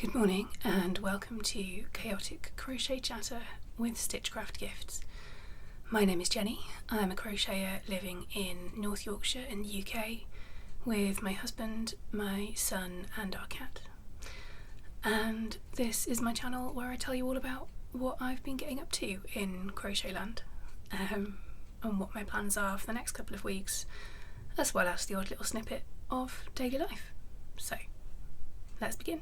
Good morning and welcome to Chaotic Crochet Chatter with Stitchcraft Gifts. My name is Jenny. I'm a crocheter living in North Yorkshire in the UK with my husband, my son and our cat. And this is my channel where I tell you all about what I've been getting up to in crochet land and what my plans are for the next couple of weeks, as well as the odd little snippet of daily life. So let's begin.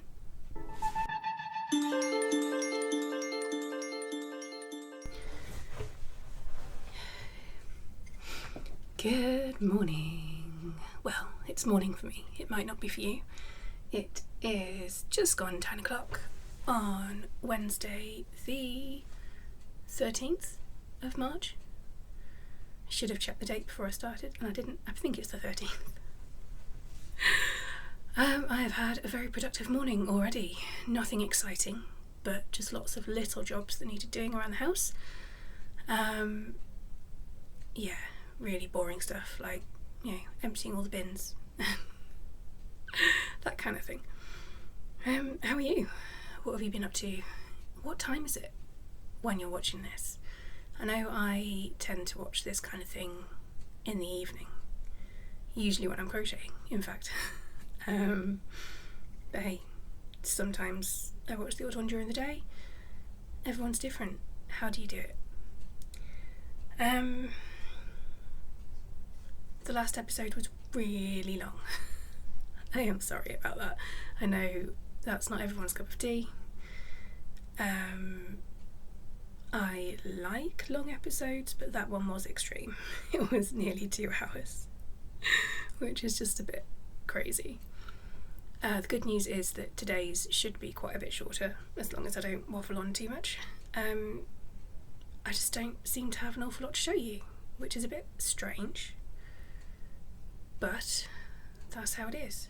Good morning. Well, it's morning for me. It might not be for you. It is just gone 10 o'clock on Wednesday the 13th of March. I should have checked the date before I started and I didn't. I think it's the 13th. I have had a very productive morning already. Nothing exciting, but just lots of little jobs that needed doing around the house. Yeah, really boring stuff like, emptying all the bins. That kind of thing. How are you? What have you been up to? What time is it when you're watching this? I know I tend to watch this kind of thing in the evening. Usually when I'm crocheting, in fact. But hey, sometimes I watch the odd one during the day. Everyone's different. How do you do it? The last episode was really long. I am sorry about that. I know that's not everyone's cup of tea. I like long episodes, but that one was extreme. It was nearly 2 hours, which is just a bit crazy. The good news is that today's should be quite a bit shorter, as long as I don't waffle on too much. I just don't seem to have an awful lot to show you, which is a bit strange, but that's how it is.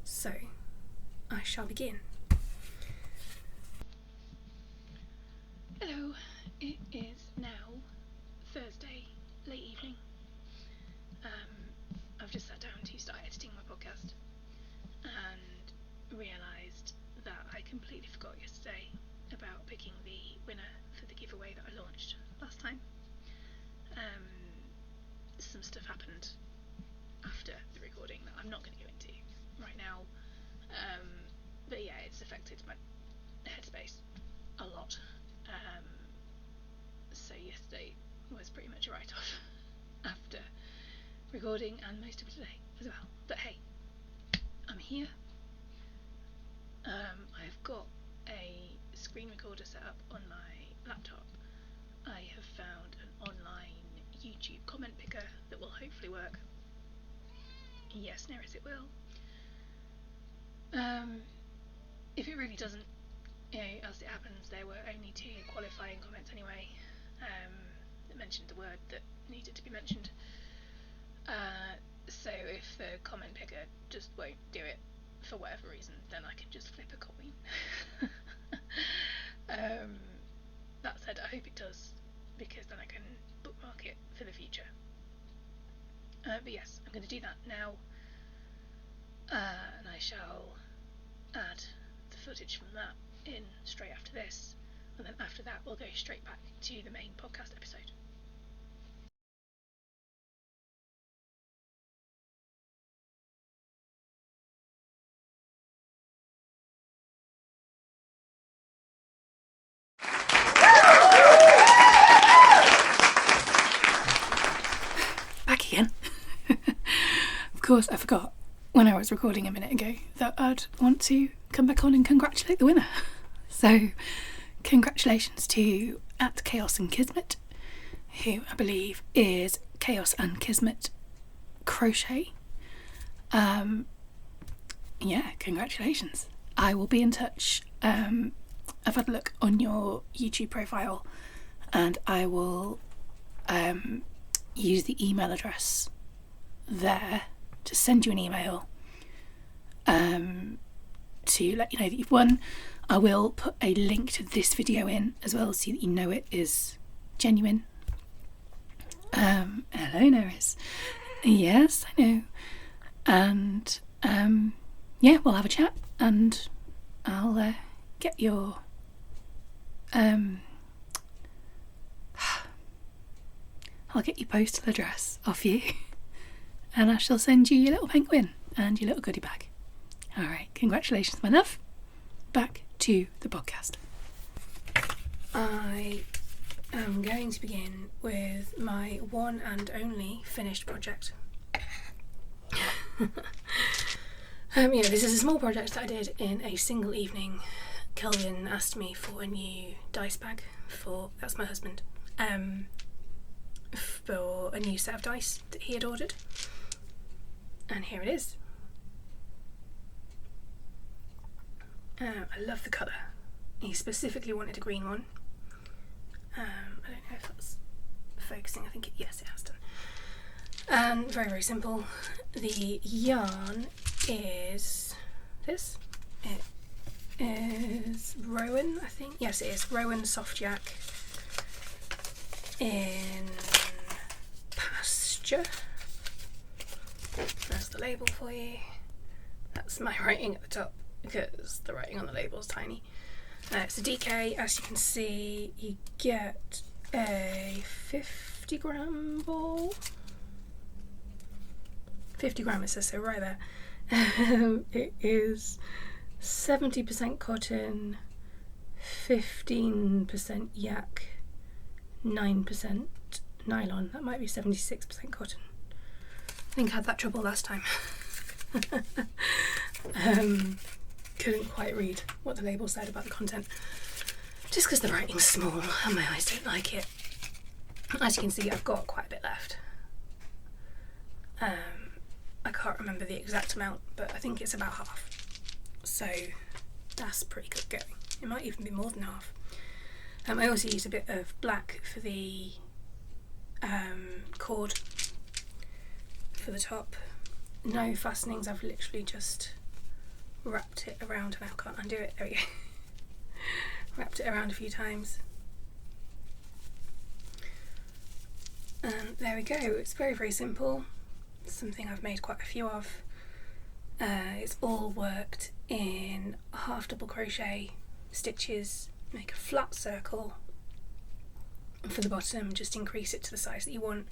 So, I shall begin. Hello, it is now Thursday, late evening. I've just sat down to start editing my podcast and realised that I completely forgot yesterday about picking the winner for the giveaway that I launched last time. Some stuff happened after the recording that I'm not going to go into right now, but yeah, it's affected my headspace a lot. So yesterday was pretty much a write-off after recording and most of today as well. But hey, I'm here. I've got a screen recorder set up on my laptop. I have found an online YouTube comment picker that will hopefully work. Yes, Neris, it will. If it really doesn't, as it happens, there were only 2 qualifying comments anyway, that mentioned the word that needed to be mentioned. So if the comment picker just won't do it for whatever reason, then I can just flip a coin. That said, I hope it does, because then I can bookmark it for the future. But yes, I'm going to do that now, and I shall add the footage from that in straight after this, and then after that we'll go straight back to the main podcast episode. Back again. Of course, I forgot when I was recording a minute ago that I'd want to come back on and congratulate the winner. So, congratulations to @Chaos&Kismet, who I believe is Chaos and Kismet Crochet. Yeah, congratulations. I will be in touch. I've had a look on your YouTube profile and I will use the email address there to send you an email to let you know that you've won. I will put a link to this video in as well so that you know it is genuine. Hello, Neris. Yes, I know. And yeah, we'll have a chat and I'll get your I'll get your postal address off you and I shall send you your little penguin and your little goodie bag. Alright, congratulations my love. Back to the podcast. I am going to begin with my one and only finished project. This is a small project that I did in a single evening. Kelvin asked me for a new dice bag that's my husband, for a new set of dice that he had ordered. And here it is. I love the colour. He specifically wanted a green one. I don't know if that's focusing. I think yes, it has done. And very, very simple. The yarn is this. It is Rowan, I think. Yes, it is Rowan Soft Yak in pasture. There's the label for you. That's my writing at the top because the writing on the label is tiny. It's a DK. As you can see, you get a 50 gram ball. 50 gram, it says so right there. It is 70% cotton, 15% yak, 9% nylon. That might be 76% cotton. I think I had that trouble last time. Couldn't quite read what the label said about the content, just because the writing's small and my eyes don't like it. As you can see, I've got quite a bit left. I can't remember the exact amount, but I think it's about half. So that's pretty good going. It might even be more than half. I also used a bit of black for the cord for the top. No fastenings, I've literally just wrapped it around. Now I can't undo it, there we go. Wrapped it around a few times. And there we go, it's very, very simple. It's something I've made quite a few of. It's all worked in half double crochet stitches. Make a flat circle for the bottom, just increase it to the size that you want,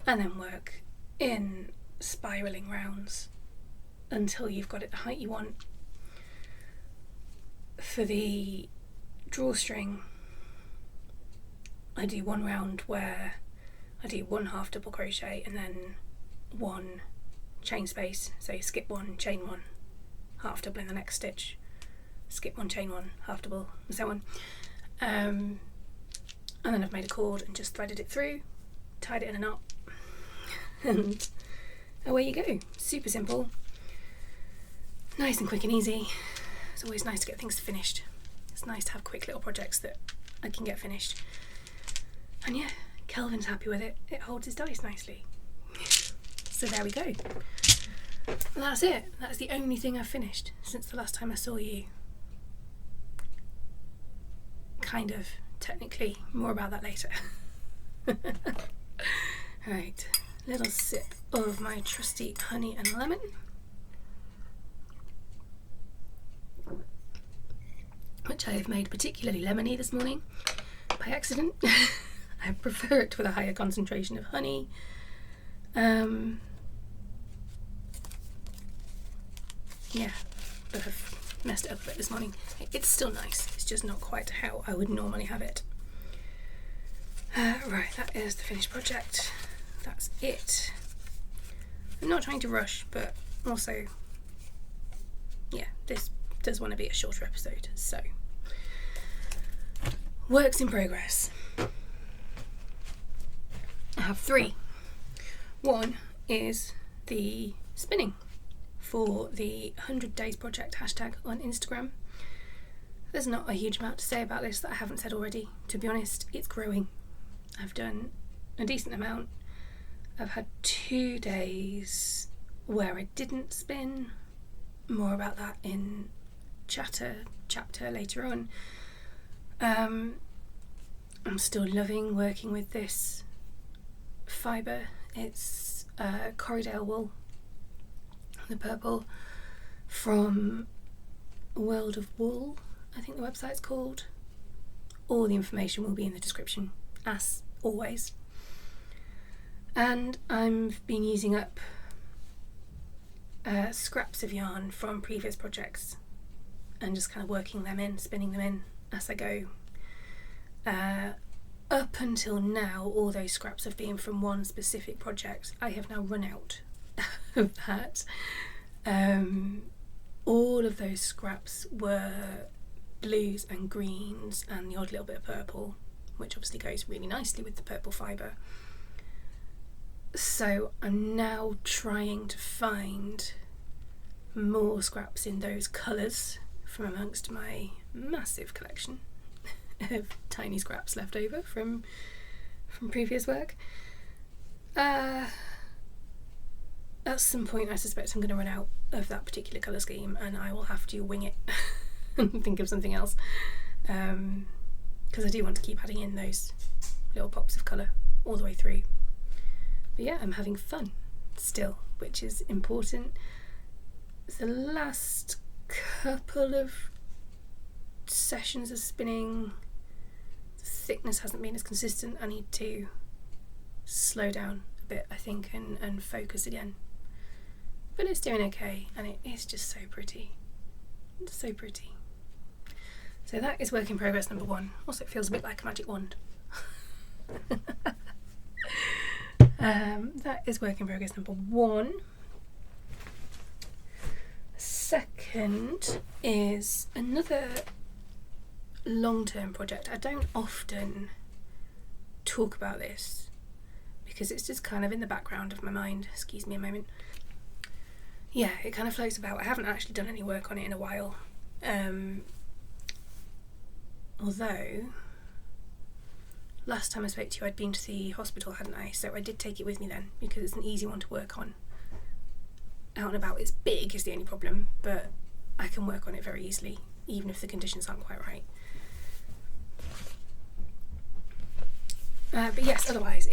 and then work in spiralling rounds until you've got it the height you want. For the drawstring, I do one round where I do one half double crochet and then one chain space, so you skip one, chain one, half double in the next stitch, skip one, chain one, half double, and so on. And then I've made a cord and just threaded it through, tied it in a knot, and away you go. Super simple, nice and quick and easy. It's always nice to get things finished. It's nice to have quick little projects that I can get finished. And yeah, Kelvin's happy with it. It holds his dice nicely. So there we go. And that's it. That's the only thing I've finished since the last time I saw you. Kind of, technically. More about that later. Right, little sip of my trusty honey and lemon. Which I have made particularly lemony this morning by accident. I prefer it with a higher concentration of honey. Yeah, but I've messed it up a bit this morning. It's still nice, it's just not quite how I would normally have it. Right, that is the finished project. That's it. I'm not trying to rush, but also, yeah, this does want to be a shorter episode, so. Works in progress. I have 3. One is the spinning for the 100 Days Project hashtag on Instagram. There's not a huge amount to say about this that I haven't said already. To be honest, it's growing. I've done a decent amount. I've had 2 days where I didn't spin. More about that in chapter later on. I'm still loving working with this fibre. It's Corriedale wool, the purple, from World of Wool, I think the website's called. All the information will be in the description, as always. And I've been using up scraps of yarn from previous projects and just kind of working them in, spinning them in as I go. Up until now, all those scraps have been from one specific project. I have now run out of that. All of those scraps were blues and greens and the odd little bit of purple, which obviously goes really nicely with the purple fibre. So I'm now trying to find more scraps in those colours from amongst my massive collection of tiny scraps left over from previous work. At some point I suspect I'm going to run out of that particular colour scheme and I will have to wing it and think of something else, because I do want to keep adding in those little pops of colour all the way through. But yeah, I'm having fun still, which is important. The last couple of sessions of spinning, the thickness hasn't been as consistent. I need to slow down a bit, I think, and focus again. But it's doing okay, and it is just so pretty. It's so pretty. So that is work in progress number 1. Also, it feels a bit like a magic wand. That is work in progress number 1. Second is another long-term project. I don't often talk about this because it's just kind of in the background of my mind. Excuse me a moment. Yeah, it kind of floats about. I haven't actually done any work on it in a while. Although, last time I spoke to you I'd been to the hospital, hadn't I? So I did take it with me then, because it's an easy one to work on. Out and about, it's big is the only problem, but I can work on it very easily, even if the conditions aren't quite right. But yes, otherwise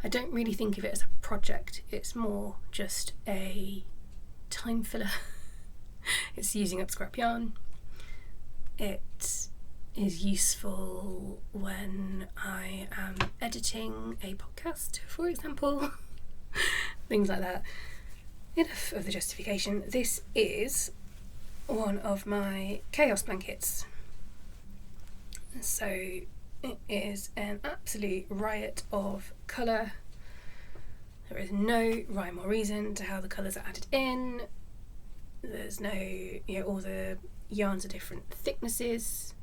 I don't really think of it as a project, it's more just a time filler. It's using up scrap yarn. It is useful when I am editing a podcast, for example. Things like that. Enough of the justification. This is one of my chaos blankets. So it is an absolute riot of colour. There is no rhyme or reason to how the colours are added in. There's no, all the yarns are different thicknesses.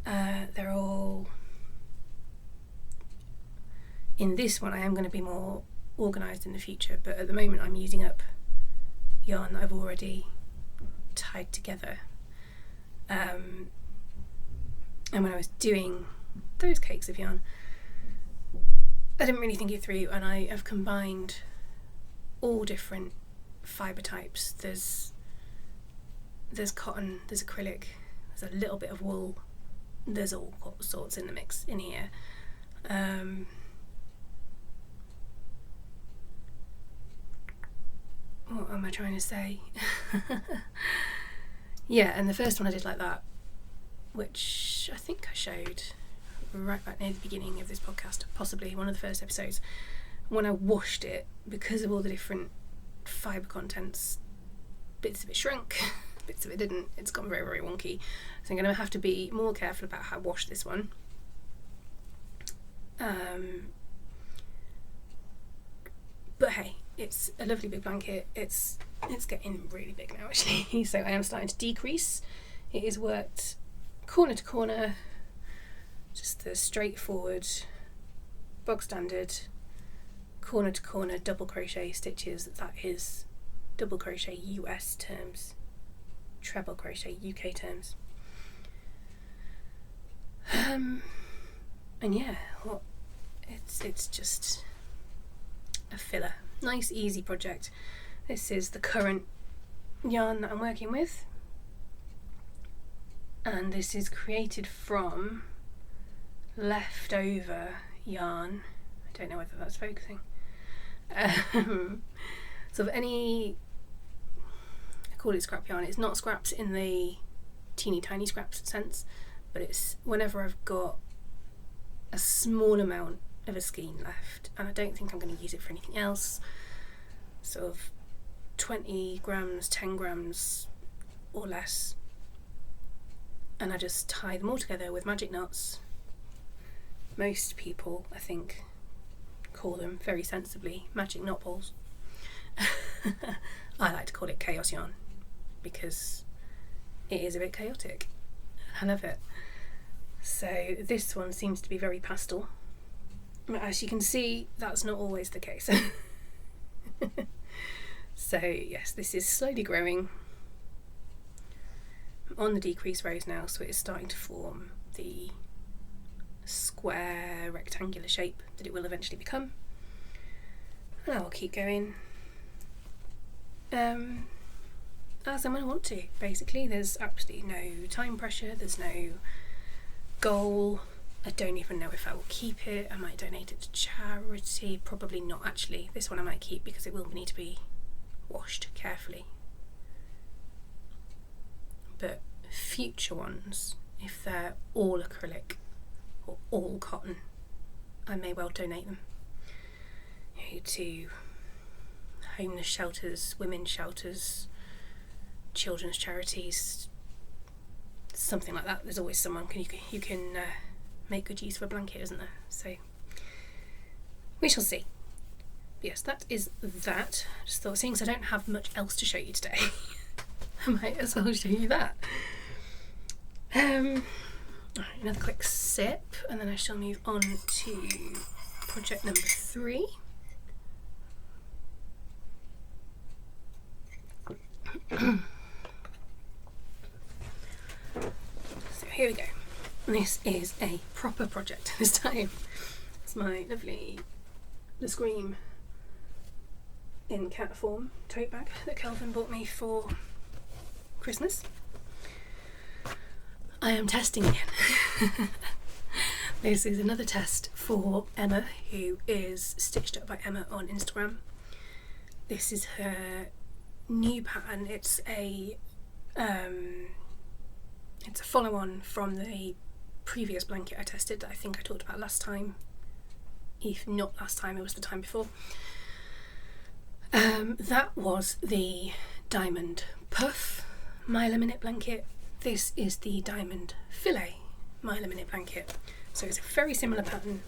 They're all... In this one I am going to be more organised in the future, but at the moment I'm using up yarn that I've already tied together. And when I was doing those cakes of yarn, I didn't really think it through, and I have combined all different fibre types. There's cotton, there's acrylic, there's a little bit of wool, there's all sorts in the mix in here. What am I trying to say? Yeah, and the first one I did like that, which I think I showed right back near the beginning of this podcast, possibly one of the first episodes, when I washed it, because of all the different fibre contents, bits of it shrunk, bits of it didn't. It's gone very, very wonky. So I'm going to have to be more careful about how I wash this one. But hey, it's a lovely big blanket. It's getting really big now actually. So I am starting to decrease. It is worked corner to corner, just the straightforward bog standard corner to corner double crochet stitches. That is double crochet US terms, treble crochet UK terms. And yeah, well, it's just a filler. Nice easy project. This is the current yarn that I'm working with, and this is created from leftover yarn. I don't know whether that's focusing. Sort of any, I call it scrap yarn. It's not scraps in the teeny tiny scraps sense, but it's whenever I've got a small amount of a skein left and I don't think I'm going to use it for anything else, sort of 20 grams, 10 grams or less, and I just tie them all together with magic knots. Most people, I think, call them very sensibly magic knot balls. I like to call it chaos yarn because it is a bit chaotic. I love it. So this one seems to be very pastel. As you can see, that's not always the case. So yes, this is slowly growing. I'm on the decrease rows now, so it is starting to form the square rectangular shape that it will eventually become. And I'll keep going as and when I want to. Basically, there's absolutely no time pressure, there's no goal. I don't even know if I will keep it. I might donate it to charity, probably not actually. This one I might keep because it will need to be washed carefully. But future ones, if they're all acrylic or all cotton, I may well donate them to homeless shelters, women's shelters, children's charities, something like that. There's always someone you can make good use of a blanket, isn't there? So we shall see. But yes, that is that. I just thought, seeing as I don't have much else to show you today, I might as well show you that. Alright, another quick sip and then I shall move on to project number 3. So here we go. This is a proper project this time. It's my lovely The Scream in cat form tote bag that Kelvin bought me for Christmas. I am testing again. This is another test for Emma, who is Stitched Up by Emma on Instagram. This is her new pattern. It's a follow-on from the previous blanket I tested that I think I talked about last time. If not last time, it was the time before. That was the Diamond Puff Mile-a-Minute blanket. This is the Diamond Filet Mile-a-Minute blanket. So it's a very similar pattern,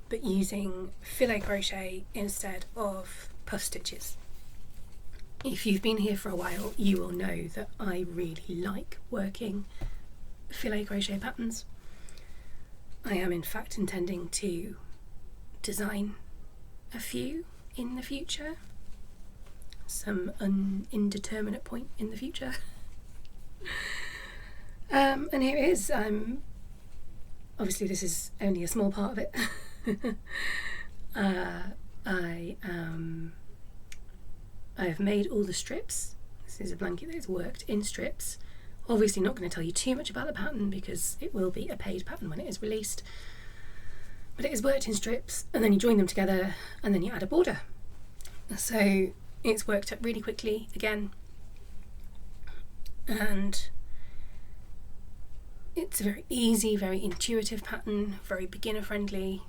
but using filet crochet instead of puff stitches. If you've been here for a while, you will know that I really like working filet crochet patterns. I am in fact intending to design a few in the future, some indeterminate point in the future. And here it is. Obviously this is only a small part of it. I have made all the strips. This is a blanket that is worked in strips. Obviously not going to tell you too much about the pattern because it will be a paid pattern when it is released. But it is worked in strips and then you join them together and then you add a border. So it's worked up really quickly again. And it's a very easy, very intuitive pattern, very beginner friendly.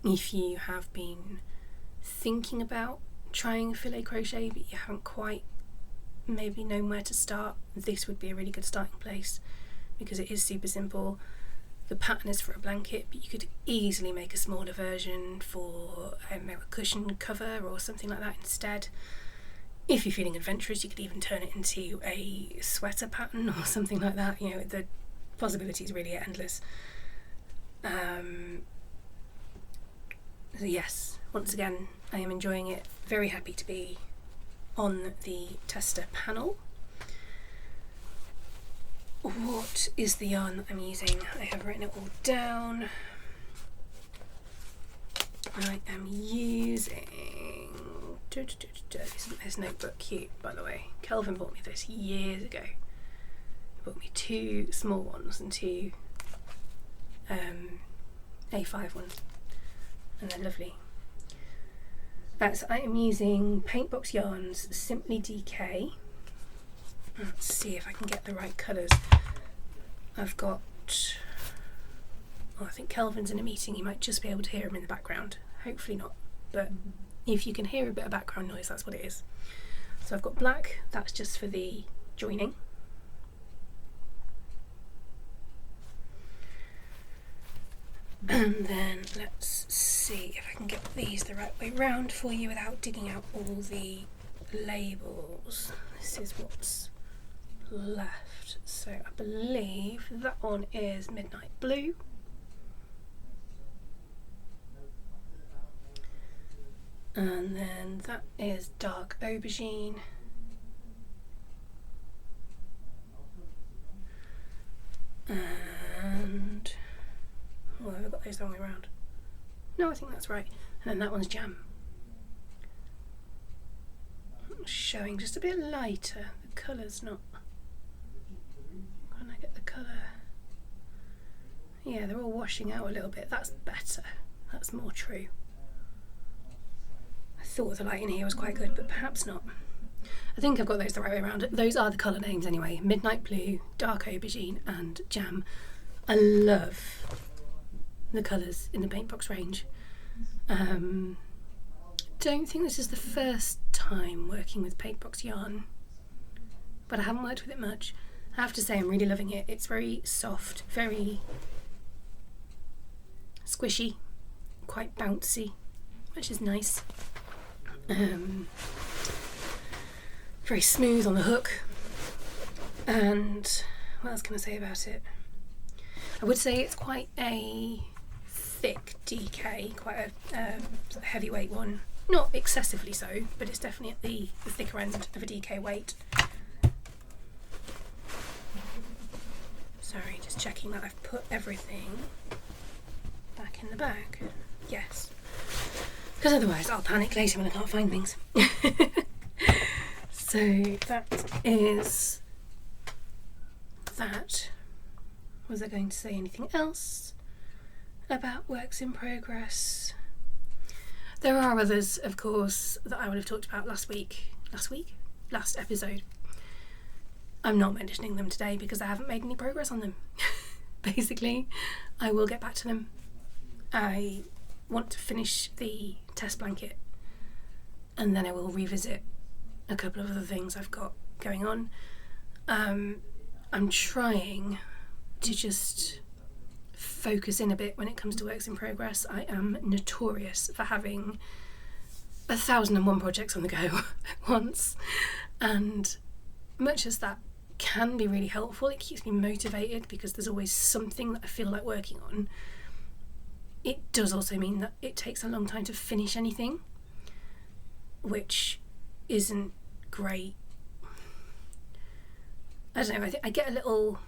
If you have been thinking about trying filet crochet but you haven't quite maybe known where to start, this would be a really good starting place because it is super simple. The pattern is for a blanket, but you could easily make a smaller version for a cushion cover or something like that instead. If you're feeling adventurous, you could even turn it into a sweater pattern or something like that. You know, the possibilities really are endless. So yes, once again, I am enjoying it. Very happy to be on the tester panel. What is the yarn that I'm using? I have written it all down. I am using... Isn't this notebook cute, by the way? Kelvin bought me this years ago. He bought me 2 small ones and 2 A5 ones. And they're lovely. So I am using Paintbox Yarns Simply DK. Let's see if I can get the right colours. I've got, I think Kelvin's in a meeting, you might just be able to hear him in the background. Hopefully not, but if you can hear a bit of background noise, that's what it is. So I've got black, that's just for the joining. And then let's see if I can get these the right way round for you without digging out all the labels. This is what's left. So I believe that one is Midnight Blue. And then that is Dark Aubergine. And oh, have I got those the wrong way around? No, I think that's right. And then that one's Jam. Showing just a bit lighter. The colour's not. Can I get the colour? Yeah, they're all washing out a little bit. That's better. That's more true. I thought the light in here was quite good, but perhaps not. I think I've got those the right way around. Those are the colour names anyway. Midnight Blue, Dark Aubergine and Jam. I love the colours in the Paintbox range. Don't think this is the first time working with Paintbox yarn, but I haven't worked with it much. I have to say I'm really loving it. It's very soft, very squishy, quite bouncy, which is nice. Very smooth on the hook. And what else can I say about it? I would say it's quite a thick DK, quite a heavyweight one. Not excessively so, but it's definitely at the thicker end of a DK weight. Sorry, just checking that I've put everything back in the bag. Yes. Because otherwise I'll panic later when I can't find things. So that is that. Was I going to say anything else about works in progress? There are others, of course, that I would have talked about last episode. I'm not mentioning them today because I haven't made any progress on them. Basically, I will get back to them. I want to finish the test blanket and then I will revisit a couple of other things I've got going on. I'm trying to just focus in a bit when it comes to works in progress. I am notorious for having 1,001 projects on the go at once, and much as that can be really helpful, it keeps me motivated because there's always something that I feel like working on. It does also mean that it takes a long time to finish anything, which isn't great. I don't know, I get a little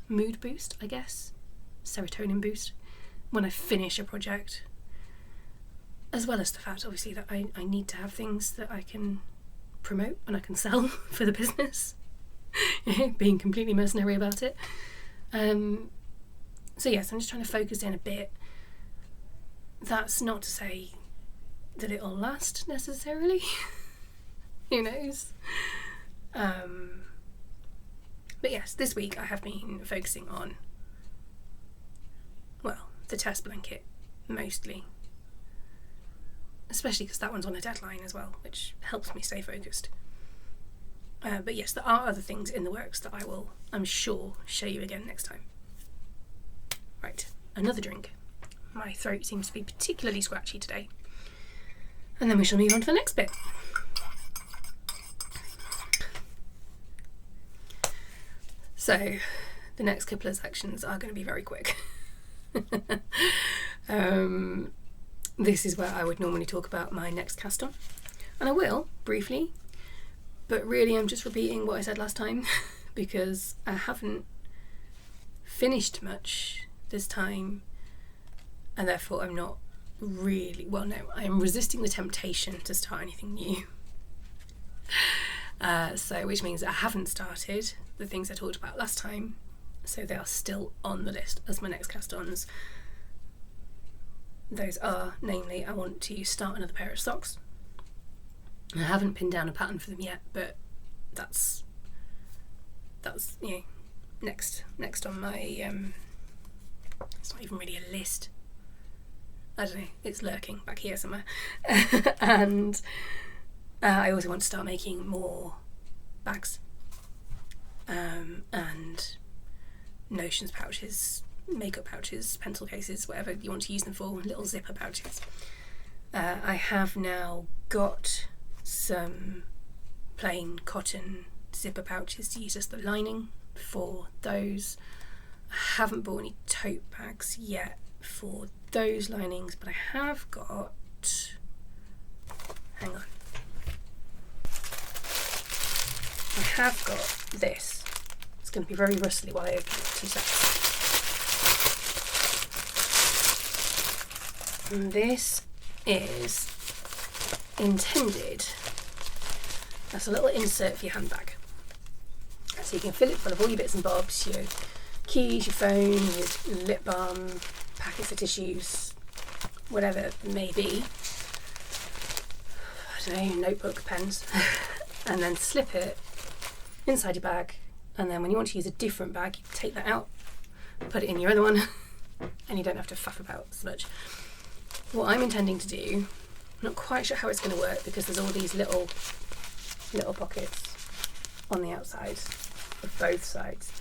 mood boost, I guess, serotonin boost, when I finish a project, as well as the fact obviously that I need to have things that I can promote and I can sell for the business. Being completely mercenary about it. So yes, I'm just trying to focus in a bit. That's not to say that it'll last necessarily. Who knows? But yes, this week I have been focusing on, well, the test blanket mostly. Especially because that one's on a deadline as well, which helps me stay focused. But yes, there are other things in the works that I will, I'm sure, show you again next time. Right, another drink. My throat seems to be particularly scratchy today. And then we shall move on to the next bit. So, the next couple of sections are going to be very quick. This is where I would normally talk about my next cast on. And I will, briefly, but really I'm just repeating what I said last time because I haven't finished much this time and therefore I'm not really, well no, I am resisting the temptation to start anything new. So which means I haven't started the things I talked about last time, so they are still on the list as my next cast-ons. those are, namely, I want to start another pair of socks. I haven't pinned down a pattern for them yet, but that's you know, next on my it's not even really a list. I don't know, it's lurking back here somewhere. And I also want to start making more bags, and notions pouches, makeup pouches, pencil cases, whatever you want to use them for, little zipper pouches. I have now got some plain cotton zipper pouches to use as the lining for those. I haven't bought any tote bags yet for those linings, but I have got, hang on, I have got this. It's going to be very rustly while I open it. 2 seconds. And this is intended as a little insert for your handbag. So you can fill it full of all your bits and bobs, your keys, your phone, your lip balm, packets of tissues, whatever it may be. I don't know, notebook, pens. And then slip it inside your bag, and then when you want to use a different bag, you take that out, put it in your other one, and you don't have to faff about so much. What I'm intending to do, I'm not quite sure how it's going to work because there's all these little pockets on the outside of both sides.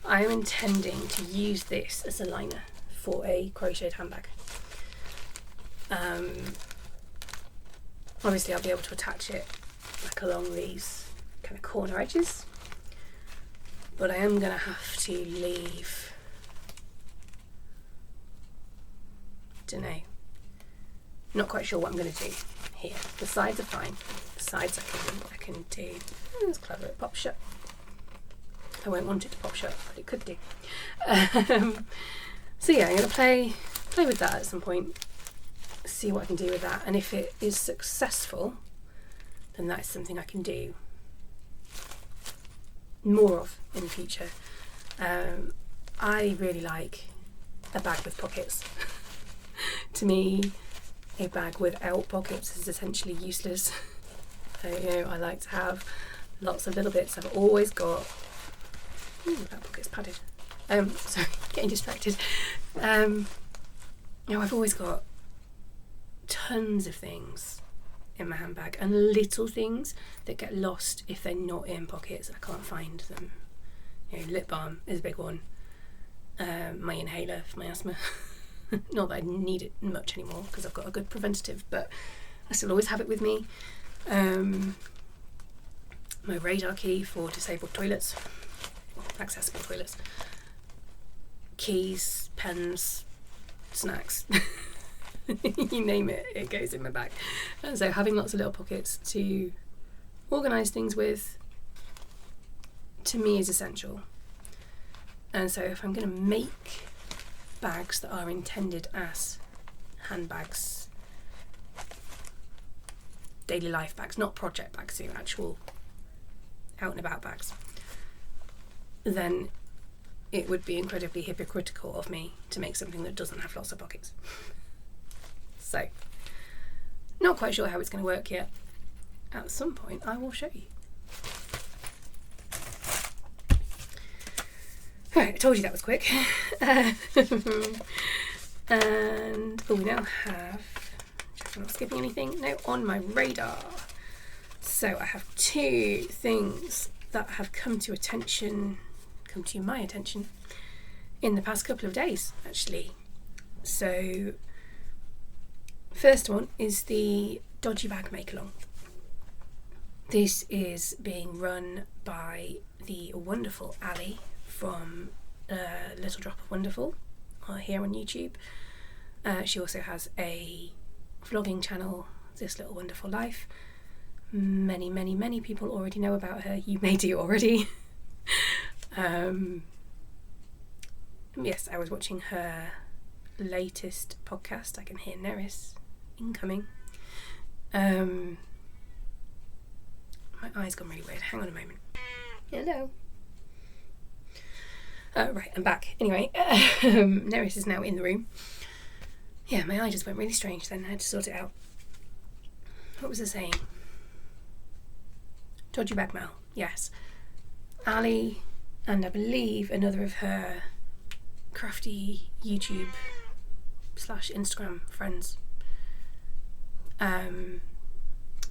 I am intending to use this as a liner for a crocheted handbag. Obviously I'll be able to attach it like along these kind of corner edges, but I am going to have to leave, don't know, not quite sure what I'm going to do here. The sides are fine. The sides I can do. That's clever, it pops shut. I won't want it to pop shut, but it could do. So yeah, I'm going to play with that at some point, see what I can do with that, and if it is successful, then that's something I can do more of in the future. I really like a bag with pockets. To me, a bag without pockets is essentially useless. I like to have lots of little bits. I've always got, that pocket's padded. Sorry, getting distracted. I've always got tons of things in my handbag, and little things that get lost if they're not in pockets. I can't find them. Lip balm is a big one. My inhaler for my asthma. Not that I need it much anymore because I've got a good preventative, but I still always have it with me. My radar key for disabled toilets, or accessible toilets. Keys, pens, snacks. You name it, it goes in my bag. And so having lots of little pockets to organise things with, to me, is essential. And so if I'm going to make bags that are intended as handbags, daily life bags, not project bags, so actual out and about bags, then it would be incredibly hypocritical of me to make something that doesn't have lots of pockets. So, not quite sure how it's going to work yet. At some point I will show you. Right, I told you that was quick. And we now have, check I'm not skipping anything, no, on my radar. So I have 2 things that have come to my attention in the past couple of days, actually. So first one is the Dodgy Bag Make-Along. This is being run by the wonderful Ali from Little Drop of Wonderful here on YouTube. She also has a vlogging channel, This Little Wonderful Life. Many people already know about her. You may do already. Yes, I was watching her latest podcast. I can hear Neris incoming. My eye's gone really weird. Hang on a moment. Hello. Right, I'm back. Anyway, Neris is now in the room. Yeah, my eye just went really strange then. I had to sort it out. What was I saying? Dodgy Bag Mal, yes. Ali and I believe another of her crafty YouTube / Instagram friends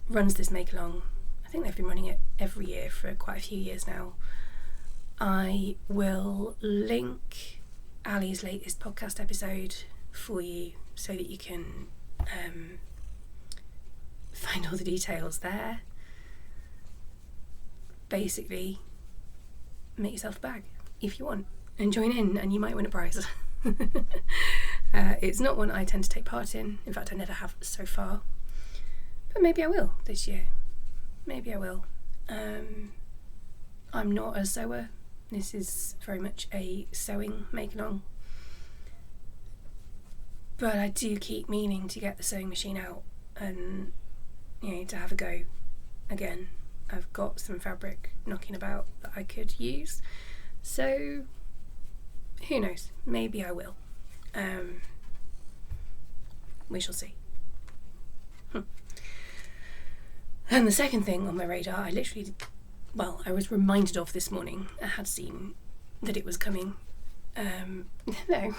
runs this make-along. I think they've been running it every year for quite a few years now. I will link Ali's latest podcast episode for you so that you can find all the details there. Basically, make yourself a bag if you want and join in, and you might win a prize. It's not one I tend to take part in. In fact, I never have so far, but maybe I will this year. Maybe I will. I'm not a sewer. This is very much a sewing make-along, but I do keep meaning to get the sewing machine out and, you know, to have a go again. I've got some fabric knocking about that I could use, so who knows, maybe I will. We shall see. And the second thing on my radar, I was reminded of this morning. I had seen that it was coming. No.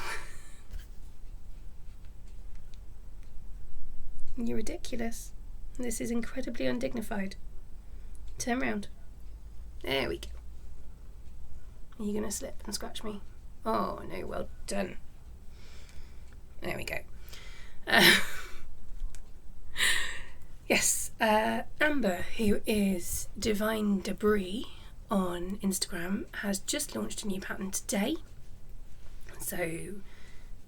You're ridiculous. This is incredibly undignified. Turn round. There we go. Are you going to slip and scratch me? Oh no, well done. There we go. Yes, Amber, who is Divine Debris on Instagram, has just launched a new pattern today. So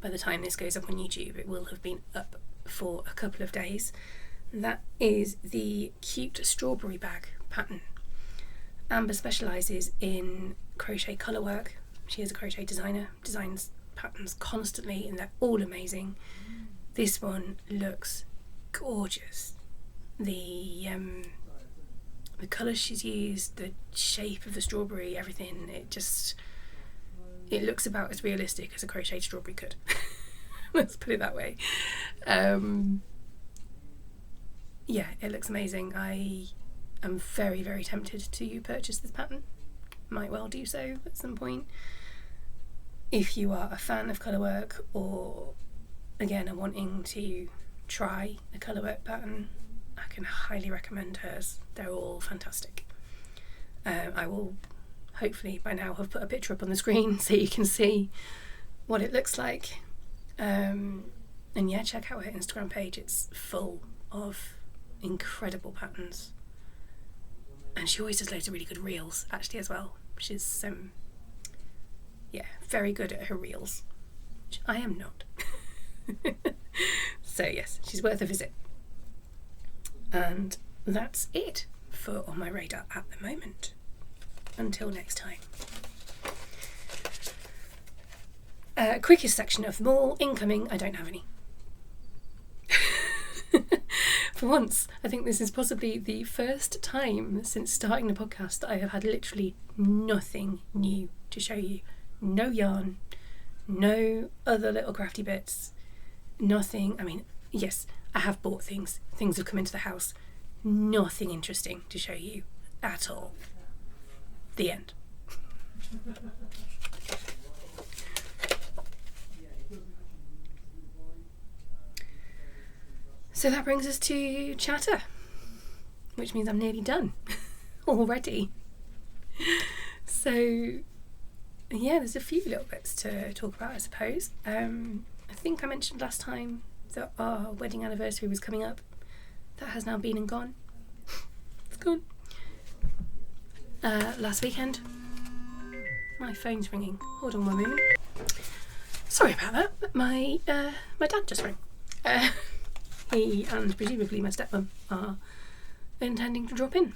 by the time this goes up on YouTube, it will have been up for a couple of days. That is the cute strawberry bag pattern. Amber specialises in crochet colour work. She is a crochet designer, designs patterns constantly, and they're all amazing. This one looks gorgeous. The colours she's used, the shape of the strawberry, everything, it looks about as realistic as a crocheted strawberry could. Let's put it that way. Yeah, it looks amazing. I am very, very tempted to purchase this pattern. Might well do so at some point. If you are a fan of colour work, or again are wanting to try a colour work pattern, I can highly recommend hers. They're all fantastic. I will hopefully by now have put a picture up on the screen so you can see what it looks like. And yeah, check out her Instagram page. It's full of incredible patterns, and she always does loads of really good reels actually as well. She's very good at her reels, which I am not. So yes, she's worth a visit. And that's it for On My Radar at the moment. Until next time. Quickest section of them all, incoming. I don't have any. For once, I think this is possibly the first time since starting the podcast that I have had literally nothing new to show you. No yarn, no other little crafty bits, nothing. I mean, yes, I have bought things. Things have come into the house. Nothing interesting to show you at all. The end. So that brings us to chatter, which means I'm nearly done already. So yeah, there's a few little bits to talk about, I suppose. I think I mentioned last time that our wedding anniversary was coming up. That has now been and gone. It's gone. Last weekend. My phone's ringing. Hold on 1 moment. Sorry about that, but my dad just rang. He and presumably my stepmum are intending to drop in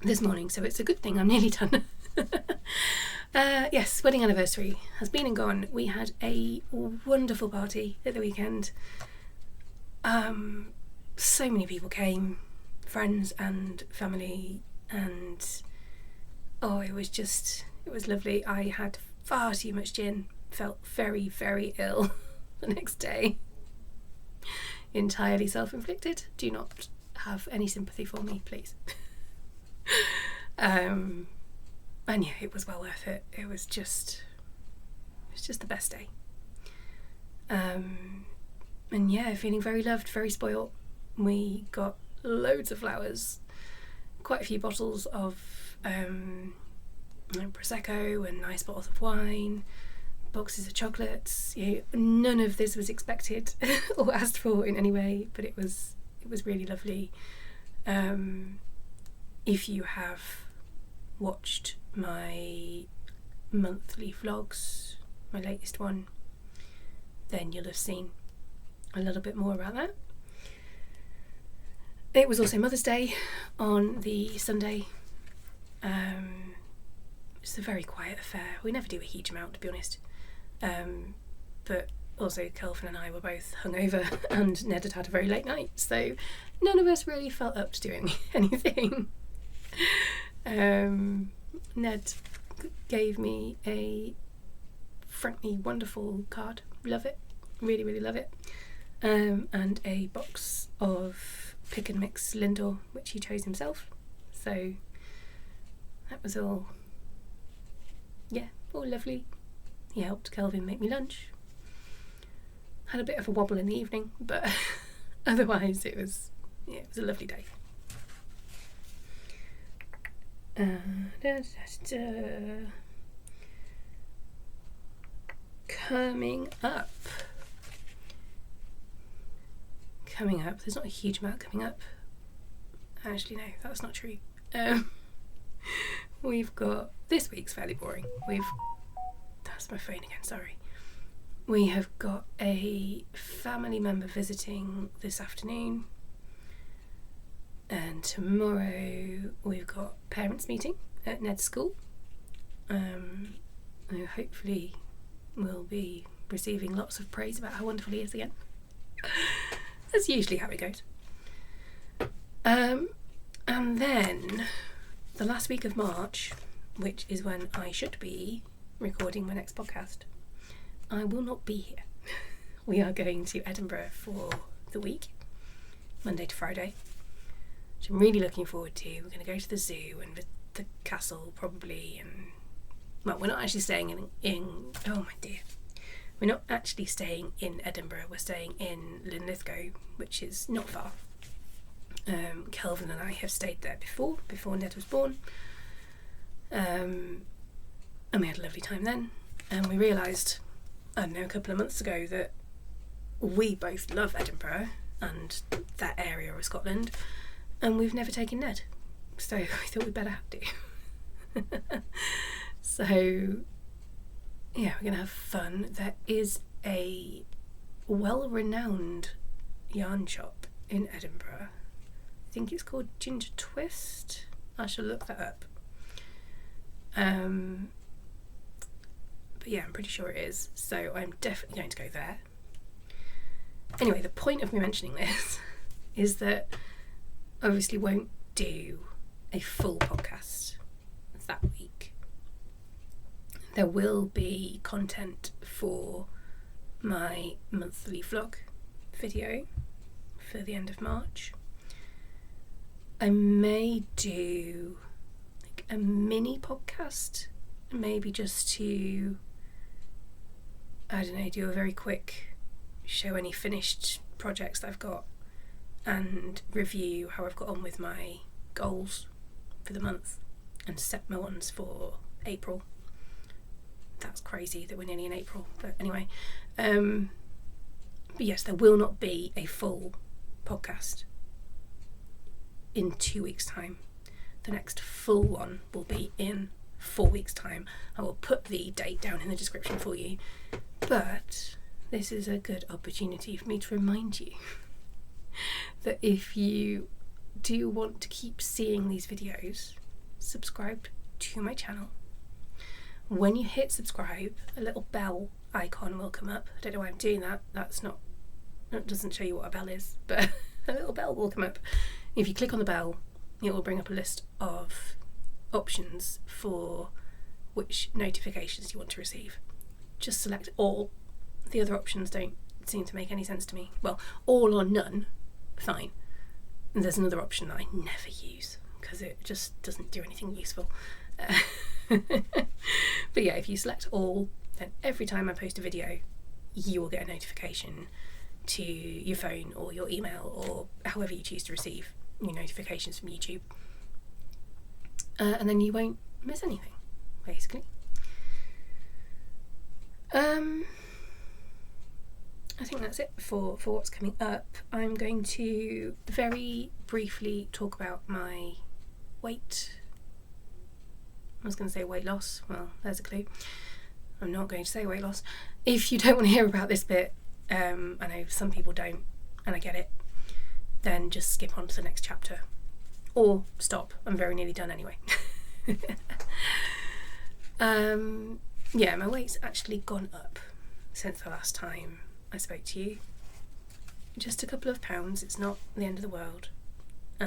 this morning, so it's a good thing I'm nearly done. Yes, wedding anniversary has been and gone. We had a wonderful party at the weekend. So many people came, friends and family, and it was lovely. I had far too much gin, felt very, very ill the next day. entirely self-inflicted. Do not have any sympathy for me, please. And yeah, it was well worth it. It was just the best day. And yeah, feeling very loved, very spoilt. We got loads of flowers, quite a few bottles of Prosecco and nice bottles of wine, boxes of chocolates. None of this was expected or asked for in any way, but it was really lovely. If you have watched my monthly vlogs, my latest one, then you'll have seen a little bit more about that. It was also Mother's Day on the Sunday. It's a very quiet affair. We never do a huge amount, to be honest. But also Kelvin and I were both hungover and Ned had a very late night, so none of us really felt up to doing anything. Ned gave me a frankly wonderful card. Love it. Really, really love it. And a box of pick and mix Lindor, which he chose himself. So that was all lovely. He helped Kelvin make me lunch. Had a bit of a wobble in the evening, but otherwise it was a lovely day. Coming up, there's not a huge amount coming up. Actually, no, that's not true. We've got, this week's fairly boring. That's my phone again, sorry. We have got a family member visiting this afternoon, and tomorrow we've got parents meeting at Ned's school. Hopefully we'll be receiving lots of praise about how wonderful he is again. That's usually how it goes. And then the last week of March, which is when I should be recording my next podcast, I will not be here. We are going to Edinburgh for the week, Monday to Friday, which I'm really looking forward to. We're going to go to the zoo and the castle probably, and well, we're not actually staying in oh my dear, we're not actually staying in Edinburgh, we're staying in Linlithgow, which is not far. Kelvin and I have stayed there before Ned was born, and we had a lovely time then, and we realised, I don't know, a couple of months ago that we both love Edinburgh and that area of Scotland, and we've never taken Ned, so we thought we'd better have to. So yeah, we're going to have fun. There is a well-renowned yarn shop in Edinburgh. I think it's called Ginger Twist. I shall look that up. But yeah, I'm pretty sure it is. So I'm definitely going to go there. Anyway, the point of me mentioning this is that obviously won't do a full podcast that week. There will be content for my monthly vlog video for the end of March. I may do like a mini podcast, maybe just to, I don't know, do a very quick show any finished projects that I've got and review how I've got on with my goals for the month and set my ones for April. That's crazy that we're nearly in April, but anyway. But yes, there will not be a full podcast in 2 weeks' time. The next full one will be in 4 weeks' time. I will put the date down in the description for you, but this is a good opportunity for me to remind you that if you do want to keep seeing these videos, subscribe to my channel. When you hit subscribe, a little bell icon will come up. I don't know why I'm doing that. That doesn't show you what a bell is, but a little bell will come up. If you click on the bell, it will bring up a list of options for which notifications you want to receive. Just select all. The other options don't seem to make any sense to me. Well, all or none, fine. And there's another option that I never use because it just doesn't do anything useful. But yeah, if you select all, then every time I post a video, you will get a notification to your phone or your email or however you choose to receive new notifications from YouTube. And then you won't miss anything, basically. I think that's it for what's coming up. I'm going to very briefly talk about my weight. I was going to say weight loss. Well, there's a clue. I'm not going to say weight loss. If you don't want to hear about this bit, I know some people don't, and I get it, then just skip on to the next chapter. Or stop. I'm very nearly done anyway. Yeah, my weight's actually gone up since the last time I spoke to you. Just a couple of pounds. It's not the end of the world. I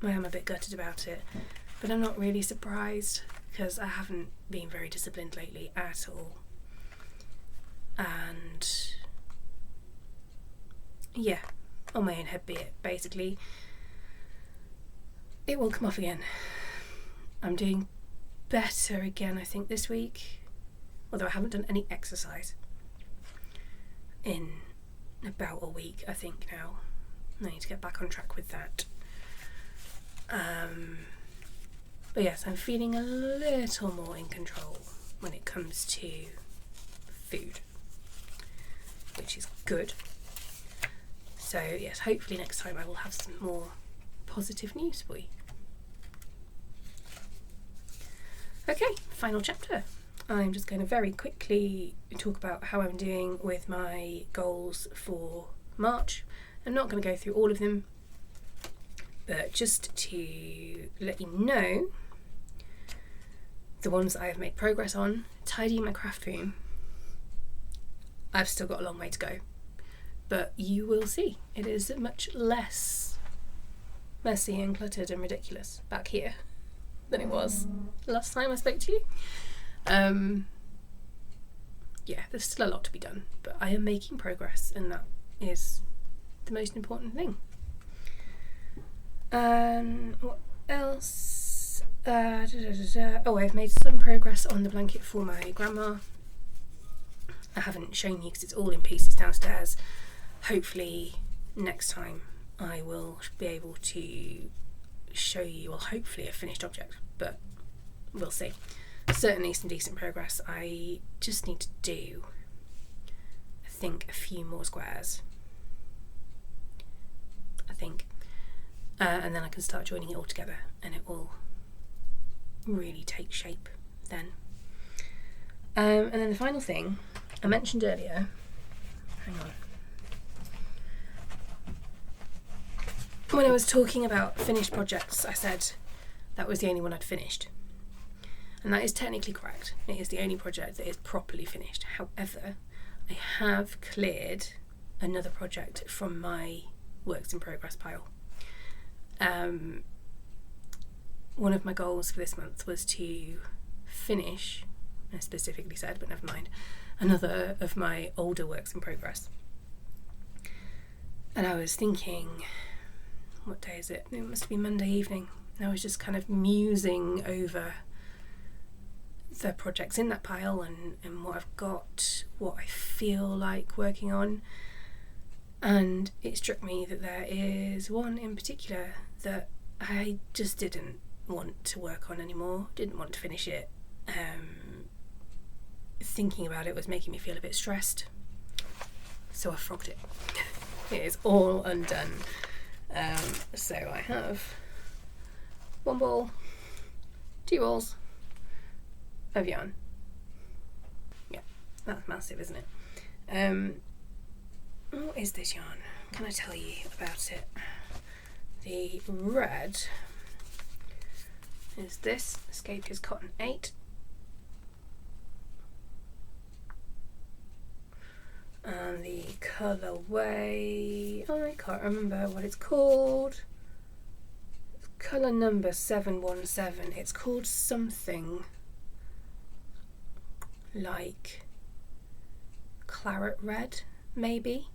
am a bit gutted about it, but I'm not really surprised because I haven't been very disciplined lately at all. And yeah, on my own head be it, basically. It will come off again. I'm doing better again, I think, this week, although I haven't done any exercise in about a week, I think, now. I need to get back on track with that. But yes, I'm feeling a little more in control when it comes to food, which is good. So yes, hopefully next time I will have some more positive news for you. Okay, final chapter. I'm just going to very quickly talk about how I'm doing with my goals for March. I'm not going to go through all of them, but just to let you know, the ones I have made progress on, tidying my craft room, I've still got a long way to go, but you will see it is much less messy and cluttered and ridiculous back here than it was last time I spoke to you. Yeah, there's still a lot to be done, but I am making progress, and that is the most important thing. What else? Oh, I've made some progress on the blanket for my grandma. I haven't shown you because it's all in pieces downstairs. Hopefully next time I will be able to show you, well, hopefully a finished object, but we'll see. Certainly some decent progress. I just need to do, I think, a few more squares, I think, and then I can start joining it all together and it will really take shape then. And then the final thing I mentioned earlier, hang on, when I was talking about finished projects, I said that was the only one I'd finished. And that is technically correct. It is the only project that is properly finished. However, I have cleared another project from my works in progress pile. One of my goals for this month was to finish, I specifically said, but never mind, another of my older works in progress. And I was thinking, what day is it? It must be Monday evening. And I was just kind of musing over the projects in that pile and what I've got, what I feel like working on. And it struck me that there is one in particular that I just didn't want to work on anymore, didn't want to finish it. Thinking about it was making me feel a bit stressed, so I frogged it. It is all undone. So I have one ball, 2 balls of yarn. Yeah, that's massive, isn't it? What is this yarn? Can I tell you about it? The red is this Escape Cotton 8. And the colourway, I can't remember what it's called. It's colour number 717. It's called something like claret red, maybe.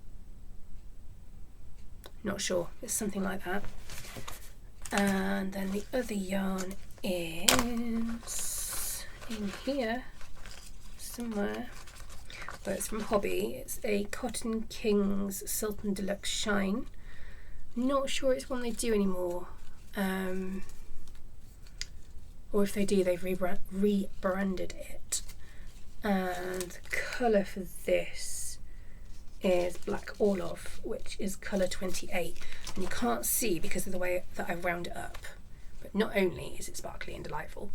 Not sure, it's something like that. And then the other yarn is in here somewhere. Well, it's from Hobby. It's a Cotton Kings Sultan Deluxe Shine. Not sure it's one they do anymore. Or if they do, they've rebranded it. And the colour for this is Black Olive, which is colour 28. And you can't see because of the way that I round it up. But not only is it sparkly and delightful,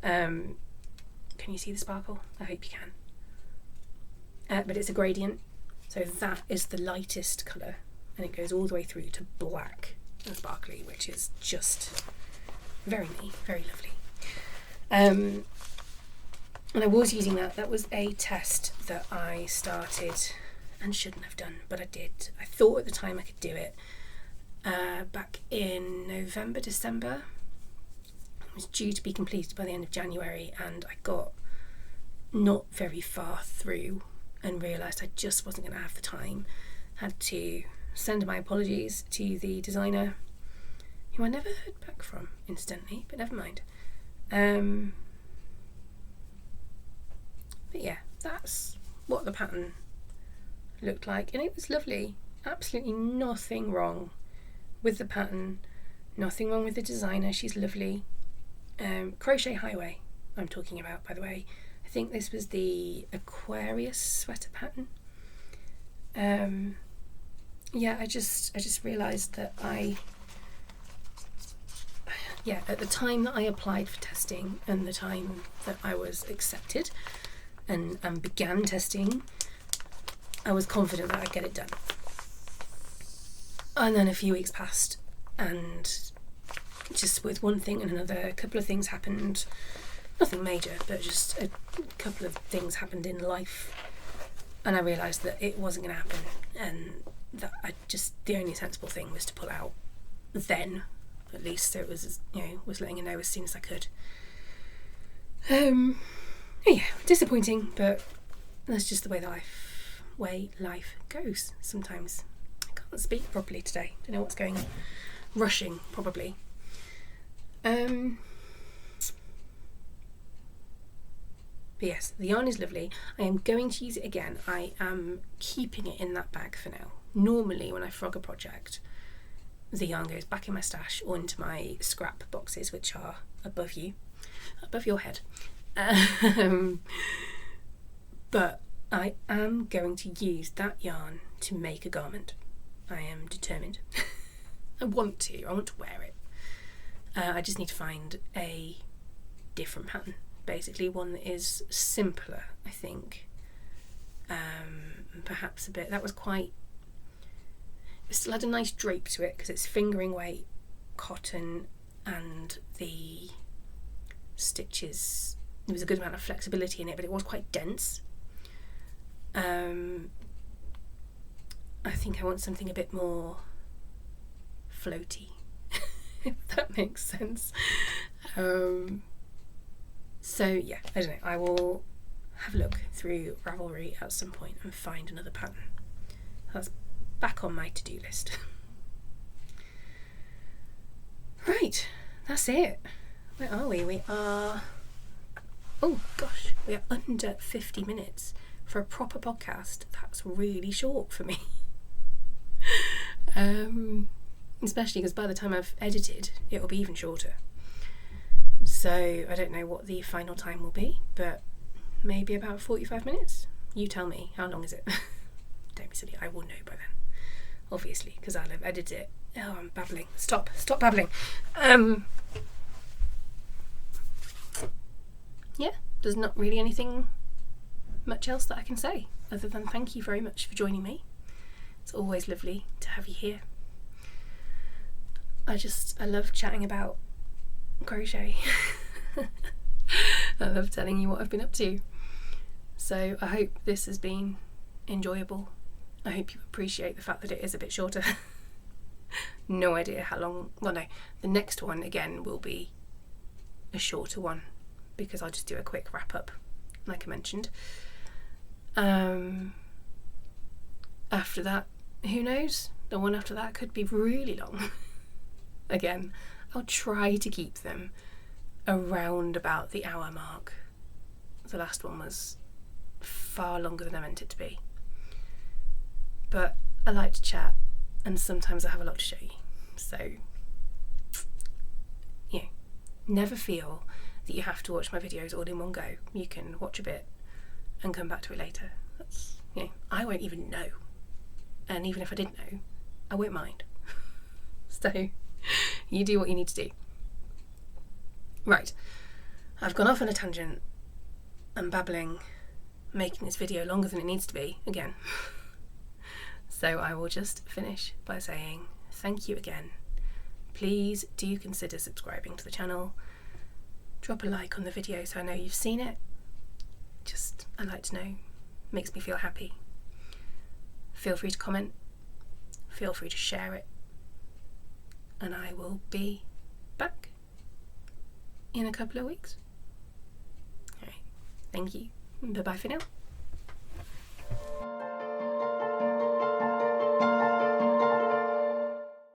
can you see the sparkle? I hope you can. But it's a gradient, so that is the lightest colour, and it goes all the way through to black and sparkly, which is just very me, very lovely. And I was using that. That was a test that I started and shouldn't have done, but I did. I thought at the time I could do it. Back in November, December. It was due to be completed by the end of January, and I got not very far through and realised I just wasn't going to have the time. Had to send my apologies to the designer, who I never heard back from instantly, but never mind. But yeah, that's what the pattern looked like, and it was lovely. Absolutely nothing wrong with the pattern, nothing wrong with the designer. She's lovely. Crochet Highway I'm talking about, by the way. I think this was the Aquarius sweater pattern. Yeah, I just realised that at the time that I applied for testing and the time that I was accepted and began testing, I was confident that I'd get it done. And then a few weeks passed, and just with one thing and another, a couple of things happened. Nothing major, but just a couple of things happened in life, and I realised that it wasn't going to happen, and that the only sensible thing was to pull out then, at least. So it was, was letting her know as soon as I could. Yeah, disappointing, but that's just the way life goes sometimes. I can't speak properly today. Don't know what's going on. Rushing, probably. But yes, the yarn is lovely. I am going to use it again. I am keeping it in that bag for now. Normally when I frog a project, the yarn goes back in my stash or into my scrap boxes, which are above your head. But I am going to use that yarn to make a garment. I am determined. I want to wear it. I just need to find a different pattern. Basically one that is simpler, I think. Perhaps a bit, that was quite, it still had a nice drape to it because it's fingering weight cotton, and the stitches, there was a good amount of flexibility in it, but it was quite dense. I think I want something a bit more floaty, if that makes sense. So yeah, I don't know, I will have a look through Ravelry at some point and find another pattern. That's back on my to-do list. Right, that's it. Where are we? We are, oh gosh, we are under 50 minutes. For a proper podcast, that's really short for me. Especially because by the time I've edited, it'll be even shorter. So I don't know what the final time will be, but maybe about 45 minutes. You tell me, how long is it? Don't be silly, I will know by then, obviously, because I'll have edited it. Oh, I'm babbling. Stop babbling. Yeah, there's not really anything much else that I can say other than thank you very much for joining me. It's always lovely to have you here. I love chatting about crochet. I love telling you what I've been up to. So I hope this has been enjoyable. I hope you appreciate the fact that it is a bit shorter. No idea how long, well no, the next one again will be a shorter one because I'll just do a quick wrap up like I mentioned. After that, who knows? The one after that could be really long. Again, I'll try to keep them around about the hour mark. The last one was far longer than I meant it to be. But I like to chat, and sometimes I have a lot to show you. So, yeah, never feel that you have to watch my videos all in one go. You can watch a bit and come back to it later. That's, I won't even know. And even if I didn't know, I won't mind. So, you do what you need to do. Right, I've gone off on a tangent. I'm babbling, making this video longer than it needs to be, again. So I will just finish by saying thank you again. Please do consider subscribing to the channel. Drop a like on the video so I know you've seen it. I like to know. Makes me feel happy. Feel free to comment. Feel free to share it. And I will be back in a couple of weeks. Alright, thank you. Bye bye for now.